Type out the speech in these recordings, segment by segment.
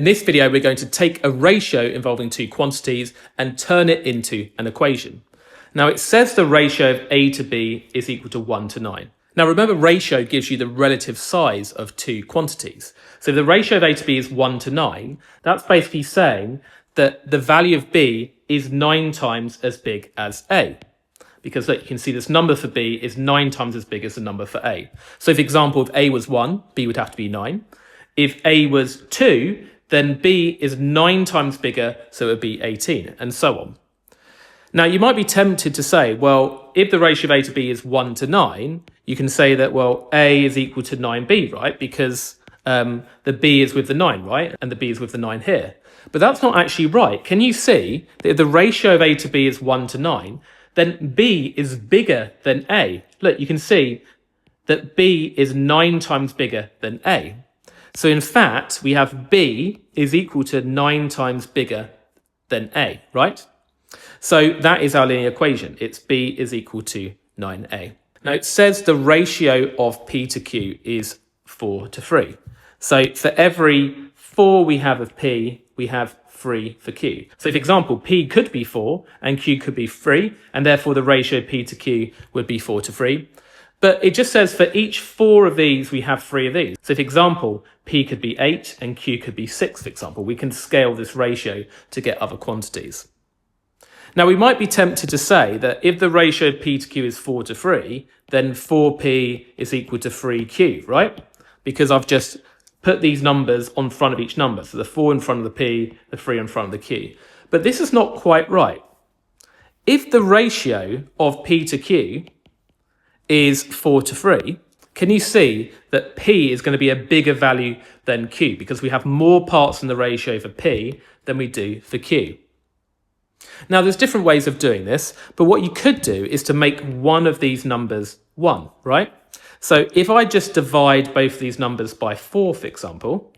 In this video, we're going to take a ratio involving two quantities and turn it into an equation. Now it says the ratio of A to B is equal to 1 to 9. Now remember, ratio gives you the relative size of two quantities. So if the ratio of A to B is 1 to 9, that's basically saying that the value of B is 9 times as big as A. Because look, you can see this number for B is 9 times as big as the number for A. So for example, if A was 1, B would have to be 9. If A was 2, then B is 9 times bigger, so it would be 18, and so on. Now, you might be tempted to say, well, if the ratio of A to B is 1 to 9, you can say that, well, A is equal to 9B, right? Because the B is with the 9, right? And the B is with the 9 here. But that's not actually right. Can you see that if the ratio of A to B is 1 to 9, then B is bigger than A? Look, you can see that B is 9 times bigger than A. So in fact, we have B is equal to 9 times bigger than A, right? So that is our linear equation. It's B is equal to 9A. Now it says the ratio of P to Q is 4 to 3. So for every 4 we have of P, we have 3 for Q. So for example, P could be 4 and Q could be 3, and therefore the ratio P to Q would be 4 to 3. But it just says for each 4 of these, we have 3 of these. So for example, P could be 8 and Q could be 6, for example. We can scale this ratio to get other quantities. Now, we might be tempted to say that if the ratio of P to Q is 4 to 3, then 4P is equal to 3Q, right? Because I've just put these numbers on front of each number. So the 4 in front of the P, the 3 in front of the Q. But this is not quite right. If the ratio of P to Q is 4 to 3, can you see that P is going to be a bigger value than Q because we have more parts in the ratio for P than we do for Q? Now, there's different ways of doing this, but what you could do is to make one of these numbers 1, right? So if I just divide both of these numbers by 4, for example,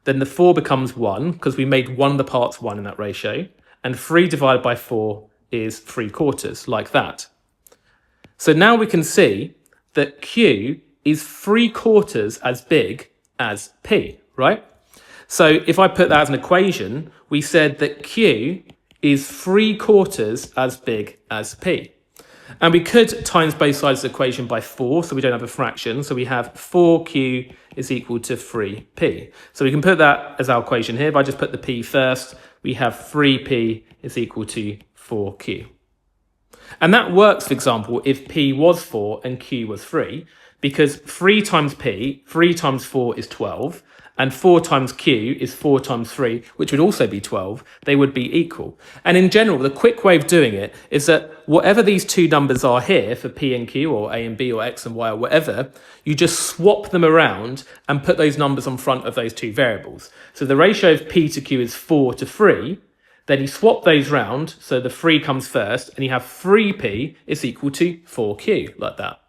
then the 4 becomes 1 because we made one of the parts 1 in that ratio, and 3 divided by 4 is 3/4, like that. So now we can see that Q is 3/4 as big as P, right? So if I put that as an equation, we said that Q is 3/4 as big as P. And we could times both sides of the equation by 4, so we don't have a fraction. So we have 4Q is equal to 3P. So we can put that as our equation here. If I just put the P first, we have 3P is equal to 4Q. And that works, for example, if P was 4 and Q was 3, because 3 times P, 3 times 4 is 12, and 4 times Q is 4 times 3, which would also be 12. They would be equal. And in general, the quick way of doing it is that whatever these two numbers are here for P and Q, or A and B, or X and Y, or whatever, you just swap them around and put those numbers on front of those two variables. So the ratio of P to Q is 4 to 3. Then you swap those round, so the 3 comes first, and you have 3P is equal to 4Q, like that.